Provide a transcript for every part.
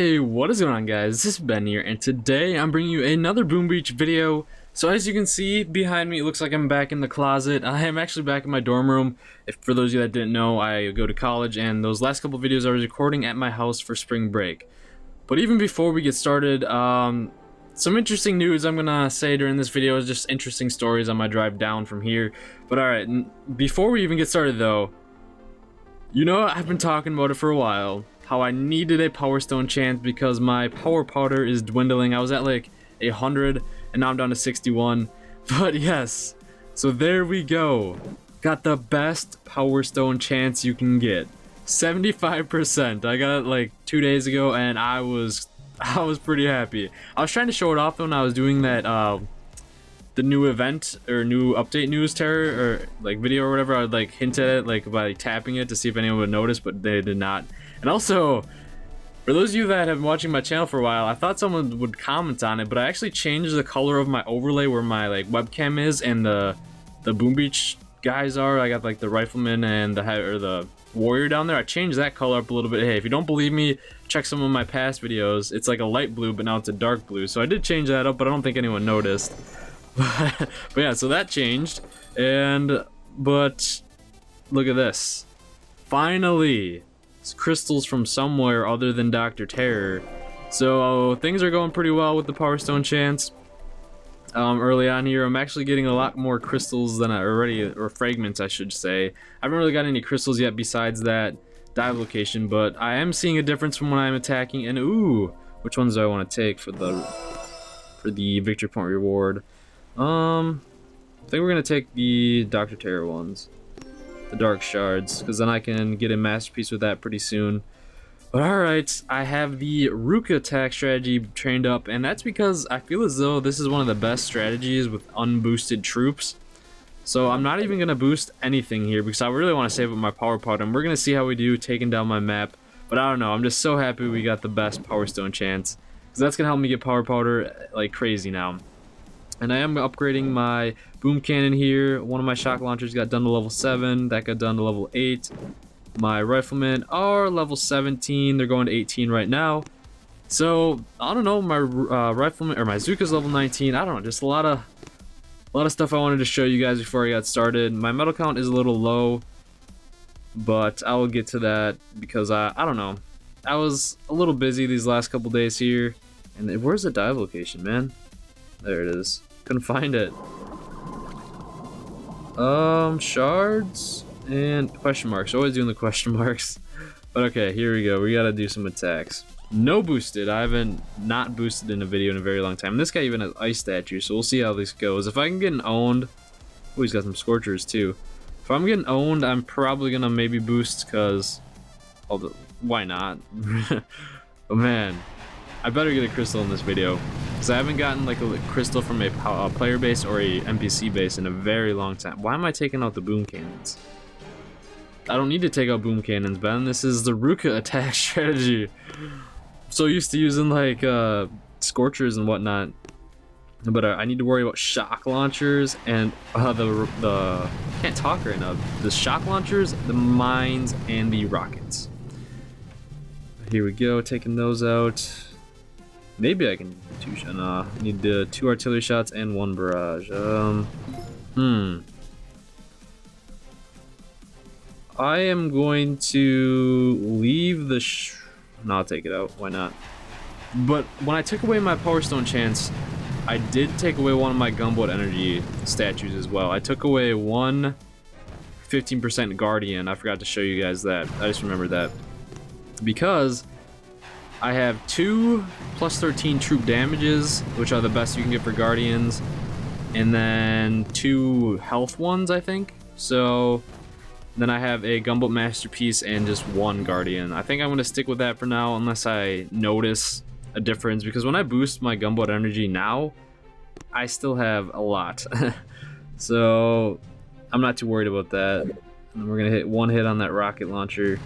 Hey, what is going on, guys? This is Ben here, and today I'm bringing you another Boom Beach video. So as you can see behind me, it looks like I'm back in the closet. I am actually back in my dorm room. For those of you that didn't know, I go to college, and those last couple videos I was recording at my house for spring break. But even before we get started, some interesting news I'm gonna say during this video is just interesting stories on my drive down from here. But alright, before we even get started though, you know, I've been talking about it for a while, how I needed a Power Stone chance because my power powder is dwindling. I was at like 100 and now I'm down to 61. But yes, so there we go. Got the best Power Stone chance you can get. 75%. I got it like 2 days ago and I was pretty happy. I was trying to show it off when I was doing that the new event or new update news terror or like video or whatever. I would like hint at it like by tapping it to see if anyone would notice, but they did not. And also, for those of you that have been watching my channel for a while, I thought someone would comment on it, but I actually changed the color of my overlay where my like webcam is and the Boom Beach guys are. I got like the Rifleman and the Warrior down there. I changed that color up a little bit. Hey, if you don't believe me, check some of my past videos. It's like a light blue, but now it's a dark blue. So I did change that up, but I don't think anyone noticed. But yeah, so that changed. But look at this. Finally, it's crystals from somewhere other than Dr. Terror. So things are going pretty well with the Power Stone chance. Early on here, I'm actually getting a lot more crystals than I already, or fragments I should say. I haven't really got any crystals yet besides that dive location, but I am seeing a difference from when I'm attacking. And ooh, which ones do I want to take for the victory point reward? I think we're gonna take the Dr. Terror ones, the dark shards, because then I can get a masterpiece with that pretty soon. But alright, I have the Ruka attack strategy trained up, and that's because I feel as though this is one of the best strategies with unboosted troops. So I'm not even going to boost anything here because I really want to save up my power powder, and we're going to see how we do taking down my map. But I don't know, I'm just so happy we got the best Power Stone chance, because that's going to help me get power powder like crazy now. And I am upgrading my boom cannon here. One of my shock launchers got done to level 7, that got done to level 8. My riflemen are level 17, they're going to 18 right now. So I don't know, my rifleman or my Zooka's level 19. I don't know, just a lot of stuff I wanted to show you guys before I got started. My medal count is a little low, but I will get to that because I don't know, I was a little busy these last couple days here. And where's the dive location, man? There it is. Couldn't find it. Shards and question marks. Always doing the question marks. But okay, here we go. We gotta do some attacks. No boosted. I haven't not boosted in a video in a very long time. And this guy even has ice statue, so we'll see how this goes. If I can get an owned, oh, he's got some scorchers too. If I'm getting owned, I'm probably gonna maybe boost because, why not? But man, I better get a crystal in this video because I haven't gotten like a crystal from a player base or a NPC base in a very long time. Why am I taking out the boom cannons? I don't need to take out boom cannons, Ben. This is the Ruka attack strategy. I'm so used to using like scorchers and whatnot, but I need to worry about shock launchers and the can't talk right now. The shock launchers, the mines, and the rockets. Here we go, taking those out. Maybe I can do two. Nah, I need 2 artillery shots and 1 barrage. I am going to leave the no, I'll take it out. Why not? But when I took away my Power Stone chance, I did take away one of my gunboat energy statues as well. I took away one 15% guardian. I forgot to show you guys that. I just remembered that. Because I have 2 plus 13 troop damages, which are the best you can get for guardians, and then 2 health ones, I think. So then I have a gunboat masterpiece and just 1 guardian. I think I'm going to stick with that for now unless I notice a difference, because when I boost my gunboat energy now, I still have a lot. So I'm not too worried about that. And we're going to hit 1 hit on that rocket launcher.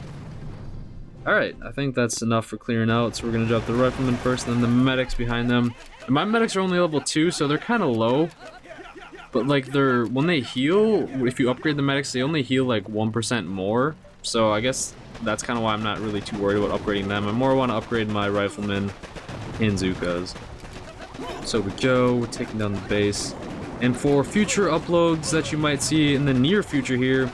Alright, I think that's enough for clearing out. So we're going to drop the riflemen first and then the medics behind them. And my medics are only level 2, so they're kind of low. But like when they heal, if you upgrade the medics, they only heal like 1% more. So I guess that's kind of why I'm not really too worried about upgrading them. I more want to upgrade my Rifleman and Zookas. So we go, we're taking down the base. And for future uploads that you might see in the near future here,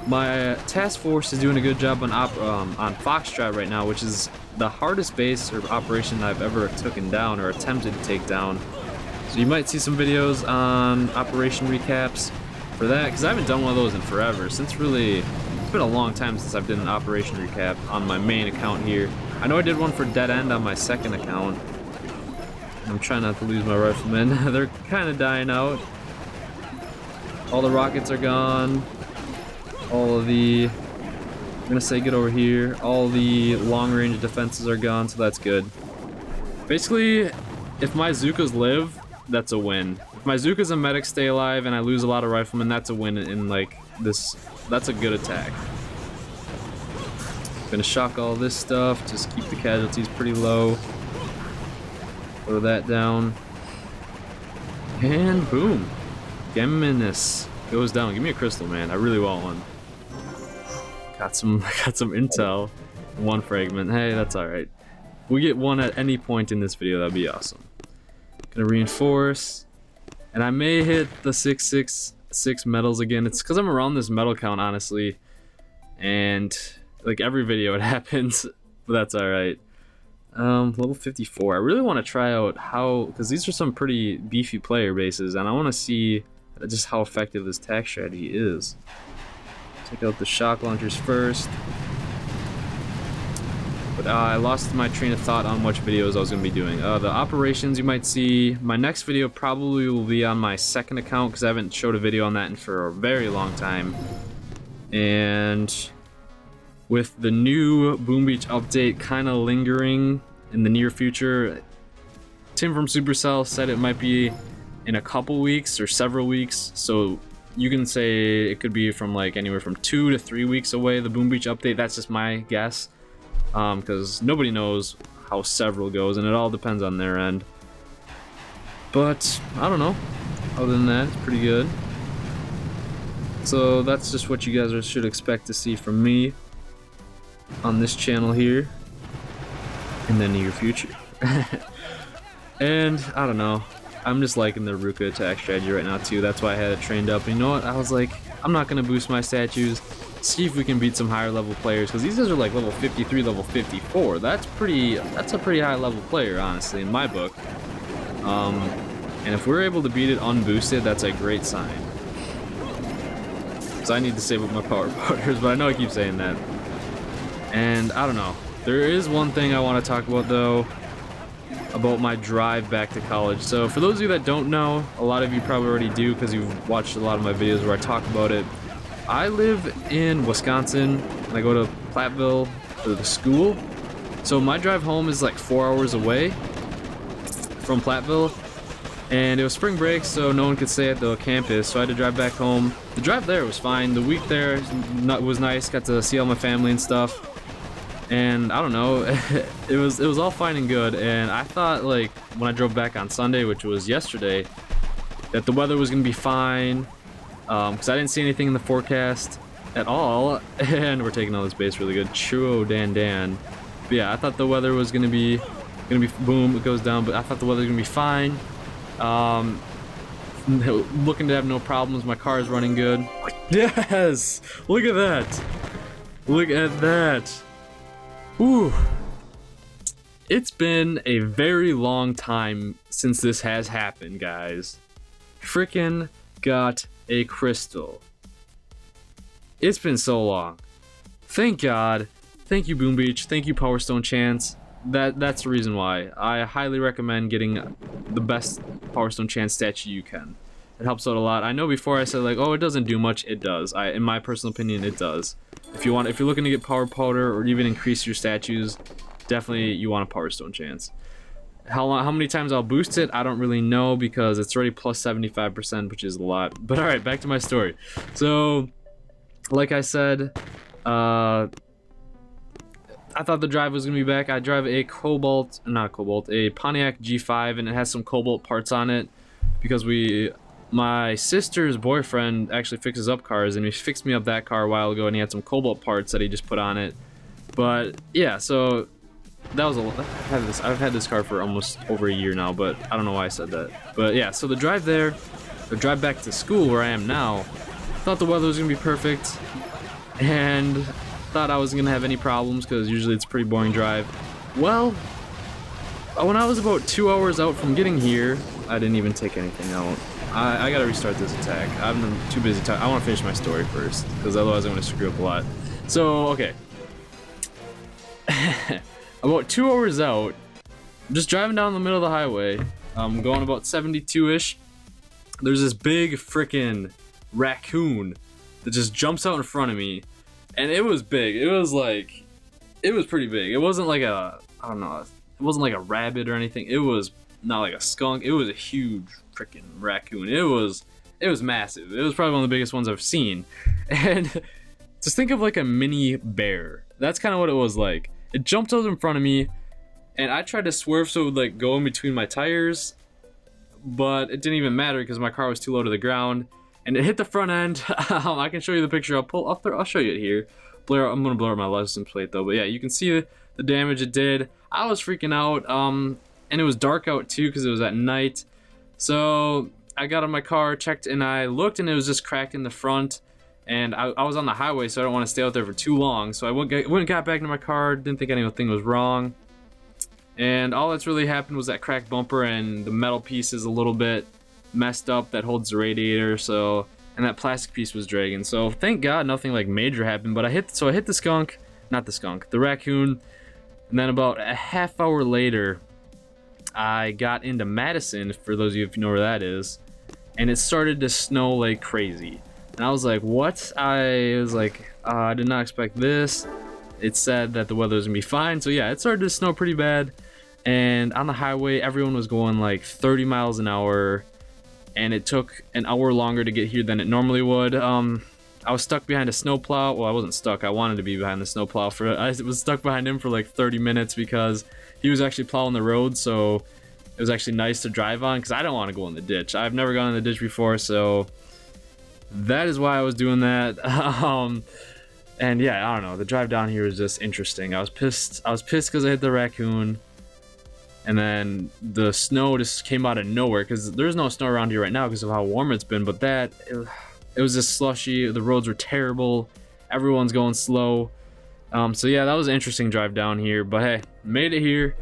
my task force is doing a good job on Foxtrot right now, which is the hardest base or operation I've ever taken down or attempted to take down. So you might see some videos on operation recaps for that, because I haven't done one of those in forever. It's been a long time since I've done an operation recap on my main account here. I know I did one for Dead End on my second account. I'm trying not to lose my riflemen. They're kind of dying out. All the rockets are gone. All of the... I'm gonna say get over here. All the long-range defenses are gone, so that's good. Basically, if my Zookas live, that's a win. If my Zookas and medics stay alive and I lose a lot of riflemen, that's a win in like this. That's a good attack. Gonna shock all this stuff, just keep the casualties pretty low. Throw that down. And boom. Geminus goes down. Give me a crystal, man. I really want one. Got some intel. One fragment. Hey, that's alright. If we get one at any point in this video, that'd be awesome. Gonna reinforce. And I may hit the 666 medals again. It's because I'm around this medal count, honestly. And like every video it happens. But that's alright. Level 54. I really want to try out how, because these are some pretty beefy player bases, and I want to see just how effective this attack strategy is. Take out the shock launchers first. But I lost my train of thought on which videos I was going to be doing. The operations you might see. My next video probably will be on my second account, because I haven't showed a video on that for a very long time. And with the new Boom Beach update kind of lingering in the near future, Tim from Supercell said it might be in a couple weeks or several weeks, so you can say it could be from like anywhere from 2 to 3 weeks away, the Boom Beach update. That's just my guess, because nobody knows how several goes, and it all depends on their end. But I don't know, other than that, it's pretty good. So that's just what you guys should expect to see from me on this channel here in the near future. And I don't know, I'm just liking the Ruka attack strategy right now too. That's why I had it trained up. And you know what, I was like, I'm not gonna boost my statues, see if we can beat some higher level players, because these guys are like level 53, level 54. That's a pretty high level player, honestly, in my book. And if we're able to beat it unboosted, that's a great sign. So I need to save up my power powders, but I know I keep saying that. And I don't know, there is one thing I want to talk about though, about my drive back to college. So for those of you that don't know, a lot of you probably already do because you've watched a lot of my videos where I talk about it. I live in Wisconsin and I go to Platteville for the school. So my drive home is like 4 hours away from Platteville. And it was spring break, so no one could stay at the campus, so I had to drive back home. The drive there was fine. The week there was nice. Got to see all my family and stuff. And I don't know, it was all fine and good. And I thought, like, when I drove back on Sunday, which was yesterday, that the weather was gonna be fine, because I didn't see anything in the forecast at all. And we're taking all this base really good. Chuo Dan Dan. But yeah, I thought the weather was gonna be boom, it goes down. But I thought the weather was gonna be fine. Looking to have no problems. My car is running good. Yes, look at that. Look at that. Ooh. It's been a very long time since this has happened, guys. Frickin' got a crystal. It's been so long. Thank God. Thank you, Boom Beach. Thank you, Power Stone Chance. That's the reason why. I highly recommend getting the best Power Stone Chance statue you can. It helps out a lot. I know before I said like, oh, it doesn't do much. It does. In my personal opinion, it does. If you're looking to get power powder or even increase your statues, definitely you want a Power Stone Chance. How many times I'll boost it, I don't really know, because it's already plus 75%, which is a lot. But all right, back to my story. So, like I said, I thought the drive was gonna be back. I drive a a Pontiac G5, and it has some Cobalt parts on it because my sister's boyfriend actually fixes up cars, and he fixed me up that car a while ago, and he had some Cobalt parts that he just put on it. But yeah, so that was I've had this car for almost over a year now, but I don't know why I said that. But yeah, so the drive there, the drive back to school where I am now, thought the weather was gonna be perfect, and thought I wasn't gonna have any problems because usually it's a pretty boring drive. Well, when I was about 2 hours out from getting here, I didn't even take anything out. I gotta restart this attack. I'm too busy talking. I want to finish my story first, because otherwise I'm gonna screw up a lot. So, okay. About 2 hours out, I'm just driving down the middle of the highway. I'm going about 72-ish. There's this big frickin' raccoon that just jumps out in front of me. And it was big. It was pretty big. It wasn't like I don't know, it wasn't like a rabbit or anything. It was not like a skunk. It was a huge frickin' raccoon. It was massive. It was probably one of the biggest ones I've seen. And just think of like a mini bear. That's kind of what it was like. It jumped out in front of me, and I tried to swerve so it would like go in between my tires, but it didn't even matter because my car was too low to the ground, and it hit the front end. I can show you the picture. I'll show you it here. I'm gonna blur up my license plate though, but yeah, you can see the damage it did. I was freaking out, and it was dark out too because it was at night. So I got in my car, checked, and I looked, and it was just cracked in the front. And I was on the highway, so I don't want to stay out there for too long. So I went and got back into my car, didn't think anything was wrong. And all that's really happened was that cracked bumper and the metal piece is a little bit messed up that holds the radiator. So, and that plastic piece was dragging. So thank God nothing like major happened. But I hit the raccoon. And then about a half hour later, I got into Madison, for those of you who know where that is. And it started to snow like crazy. And I was like, what? I was like, I did not expect this. It said that the weather was gonna be fine. So yeah, it started to snow pretty bad. And on the highway, everyone was going like 30 miles an hour. And it took an hour longer to get here than it normally would. I was stuck behind a snowplow. Well, I wasn't stuck. I wanted to be behind the snowplow. I was stuck behind him for like 30 minutes because he was actually plowing the road. So it was actually nice to drive on because I don't want to go in the ditch. I've never gone in the ditch before, so that is why I was doing that. And yeah, I don't know. The drive down here was just interesting. I was pissed because I hit the raccoon. And then the snow just came out of nowhere because there's no snow around here right now because of how warm it's been. But it was just slushy. The roads were terrible. Everyone's going slow. So yeah, that was an interesting drive down here. But hey, made it here.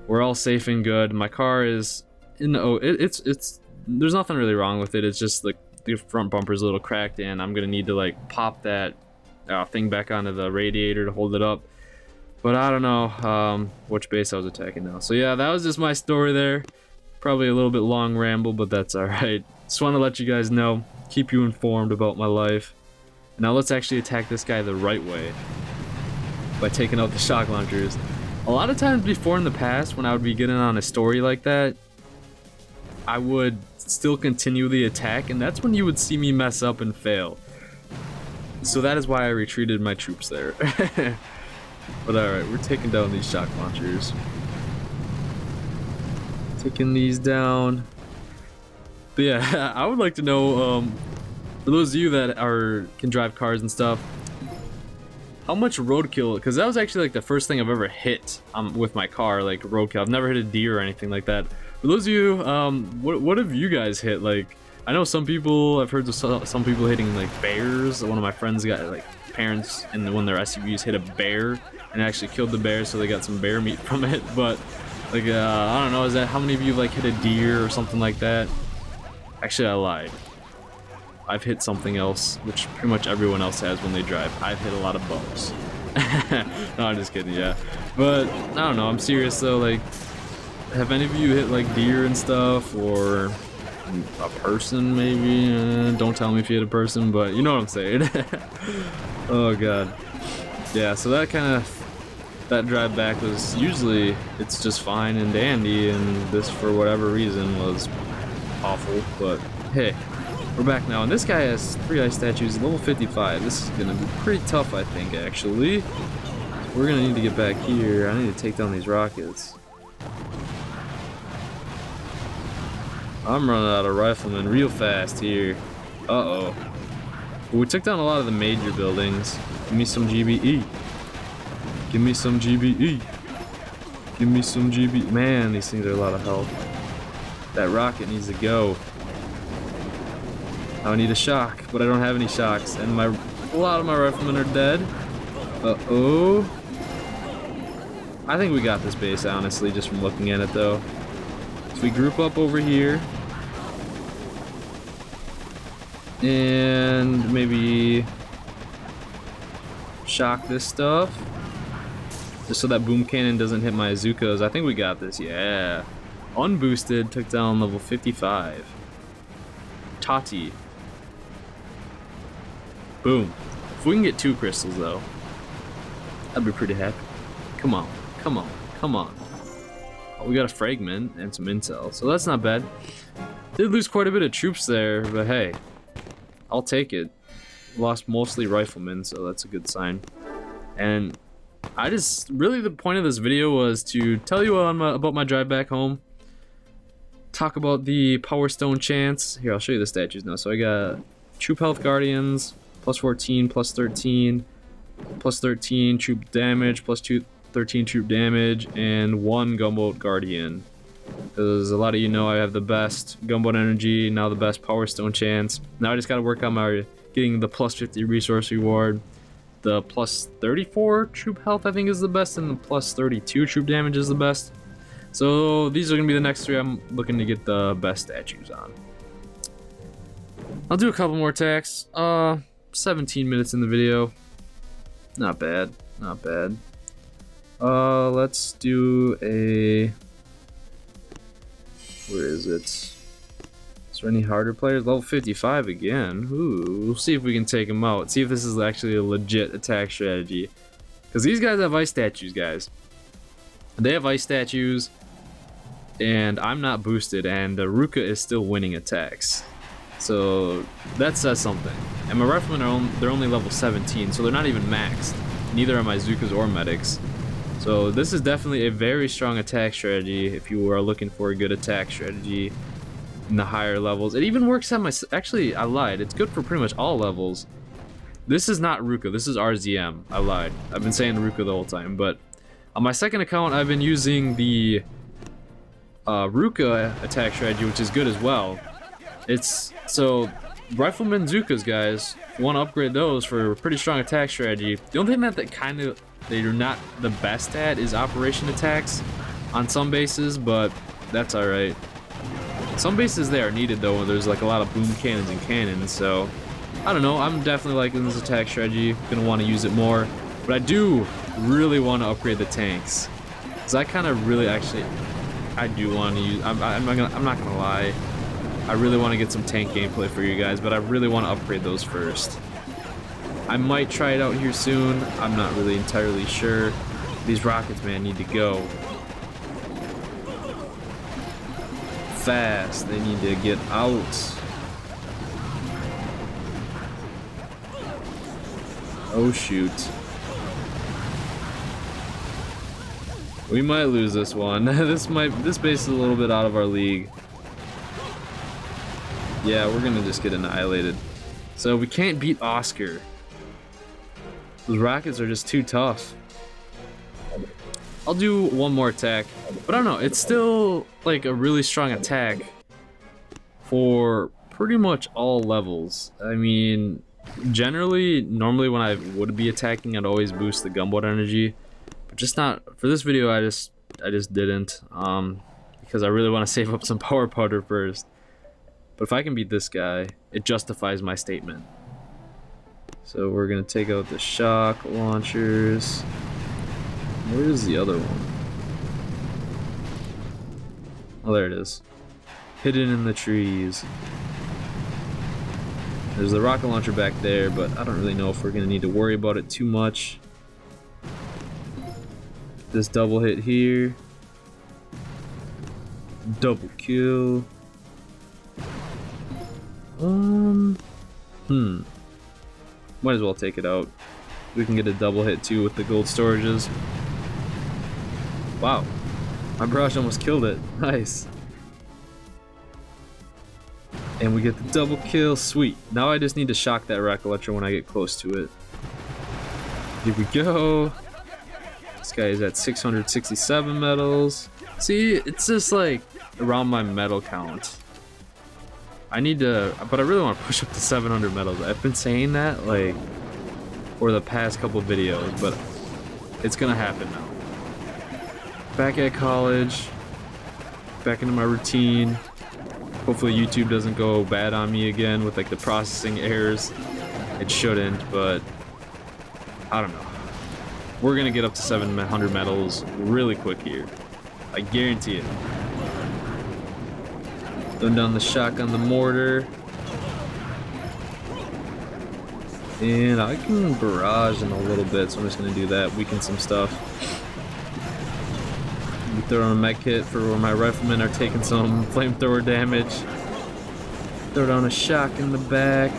We're all safe and good. My car is it's there's nothing really wrong with it. It's just like the front bumper's a little cracked, and I'm gonna need to like pop that thing back onto the radiator to hold it up. But I don't know which base I was attacking now. So yeah, that was just my story there. Probably a little bit long ramble, but that's alright. Just want to let you guys know, keep you informed about my life. Now let's actually attack this guy the right way by taking out the shock launchers. A lot of times before in the past, when I would be getting on a story like that, I would still continue the attack, and that's when you would see me mess up and fail. So that is why I retreated my troops there. But alright, we're taking down these shock launchers. Taking these down. But yeah, I would like to know, for those of you that can drive cars and stuff, how much roadkill, because that was actually like the first thing I've ever hit with my car, like roadkill. I've never hit a deer or anything like that. For those of you, what have you guys hit? Like, I know some people, I've heard of some people hitting like bears. One of my friends got like parents in one of their SUVs hit a bear and actually killed the bear, so they got some bear meat from it. But like, I don't know, is that how many of you like hit a deer or something like that? Actually, I lied. I've hit something else, which pretty much everyone else has when they drive. I've hit a lot of bugs. No, I'm just kidding, yeah. But I don't know, I'm serious though. Like, have any of you hit like deer and stuff, or a person maybe? Don't tell me if you hit a person, but you know what I'm saying. Oh god. Yeah, so that drive back was usually, it's just fine and dandy, and this for whatever reason was awful. But hey, we're back now, and this guy has 3 ice statues, level 55. This is gonna be pretty tough, I think, actually. We're gonna need to get back here. I need to take down these rockets. I'm running out of riflemen real fast here. Uh-oh. We took down a lot of the major buildings. Give me some GBE. Give me some GBE. Give me some GB. Man, these things are a lot of health. That rocket needs to go. I need a shock, but I don't have any shocks, and a lot of my riflemen are dead. Uh-oh. I think we got this base, honestly, just from looking at it, though. So we group up over here. And maybe shock this stuff. Just so that boom cannon doesn't hit my Zookas. I think we got this, yeah. Unboosted, took down level 55. Tati. Boom. If we can get 2 crystals, though, I'd be pretty happy. Come on, come on, come on. Oh, we got a fragment and some intel, so that's not bad. Did lose quite a bit of troops there, but hey, I'll take it. Lost mostly riflemen, so that's a good sign. And really the point of this video was to tell you about my drive back home. Talk about the Power Stone chance. Here, I'll show you the statues now. So I got Troop Health Guardians, plus 14, plus 13, plus 13 troop damage, plus 13 troop damage, and 1 Gunboat Guardian. Because a lot of you know I have the best Gunboat Energy, now the best Power Stone chance. Now I just gotta work on my getting the plus 50 resource reward. The plus 34 troop health I think is the best, and the plus 32 troop damage is the best. So these are gonna be the next 3 I'm looking to get the best statues on. I'll do a couple more attacks. 17 minutes in the video. Not bad, not bad. Let's do a... Where is it? Is there any harder players? Level 55 again. Ooh, we'll see if we can take them out. See if this is actually a legit attack strategy. Because these guys have ice statues, guys. They have ice statues, and I'm not boosted, and Ruka is still winning attacks. So that says something. And my riflemen they're only level 17, so they're not even maxed. Neither are my Zookas or medics. So this is definitely a very strong attack strategy if you are looking for a good attack strategy in the higher levels. It even works at my... Actually, I lied. It's good for pretty much all levels. This is not Ruka. This is RZM. I lied. I've been saying Ruka the whole time. But on my second account, I've been using the Ruka attack strategy, which is good as well. It's... So, Rifleman Zookas, guys, you want to upgrade those for a pretty strong attack strategy. The only thing that they're not the best at is operation attacks on some bases, but that's alright. Some bases they are needed though, when there's like a lot of boom cannons and cannons, so I don't know, I'm definitely liking this attack strategy, gonna want to use it more, but I do really want to upgrade the tanks, because I kind of really I do want to use, I'm not gonna lie, I really want to get some tank gameplay for you guys, but I really want to upgrade those first. I might try it out here soon. I'm not really entirely sure. These rockets, man, need to go fast. They need to get out. Oh shoot. We might lose this one. This base is a little bit out of our league. Yeah, we're gonna just get annihilated. So we can't beat Oscar. Those rockets are just too tough. I'll do one more attack, but I don't know, it's still like a really strong attack for pretty much all levels. I mean, normally when I would be attacking, I'd always boost the gunboat energy, but just not for this video. I just didn't, because I really want to save up some power powder first. But if I can beat this guy, it justifies my statement. So we're gonna take out the shock launchers. Where's the other one? Oh, there it is. Hidden in the trees. There's the rocket launcher back there, but I don't really know if we're gonna need to worry about it too much. This double hit here. Double kill. Might as well take it out. We can get a double hit too with the gold storages. Wow. My barrage almost killed it. Nice. And we get the double kill. Sweet. Now I just need to shock that rocket launcher when I get close to it. Here we go. This guy is at 667 medals. See, it's just like around my medal count. I need to, but I really want to push up to 700 medals. I've been saying that like for the past couple videos, but it's gonna happen now. Back at college, back into my routine. Hopefully YouTube doesn't go bad on me again with like the processing errors. It shouldn't, but I don't know. We're gonna get up to 700 medals really quick here. I guarantee it. Throwing down the shotgun, the mortar. And I can barrage in a little bit, so I'm just gonna do that, weaken some stuff. Throw on a med kit for where my riflemen are taking some flamethrower damage. Throw down a shock in the back.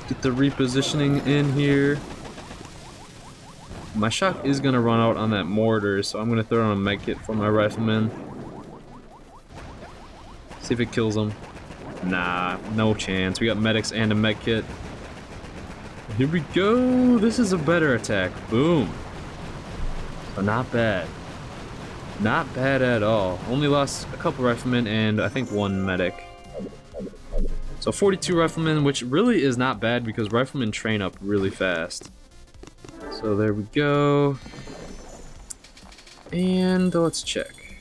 Get the repositioning in here. My shock is gonna run out on that mortar, so I'm gonna throw on a med kit for my riflemen. See if it kills them. Nah, no chance. We got medics and a med kit. Here we go. This is a better attack. Boom. But not bad. Not bad at all. Only lost a couple riflemen and I think one medic. So 42 riflemen, which really is not bad because riflemen train up really fast. So there we go. And let's check.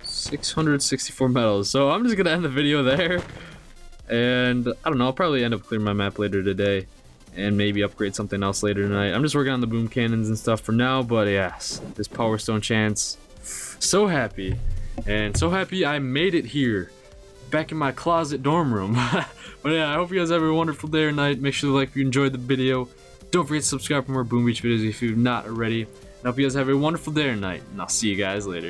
664 medals. So I'm just gonna end the video there. And I don't know, I'll probably end up clearing my map later today. And maybe upgrade something else later tonight. I'm just working on the boom cannons and stuff for now, but yes, this Power Stone chance. So happy. And so happy I made it here. Back in my closet dorm room. But yeah, I hope you guys have a wonderful day or night. Make sure to like if you enjoyed the video. Don't forget to subscribe for more Boom Beach videos if you've not already. And I hope you guys have a wonderful day or night. And I'll see you guys later.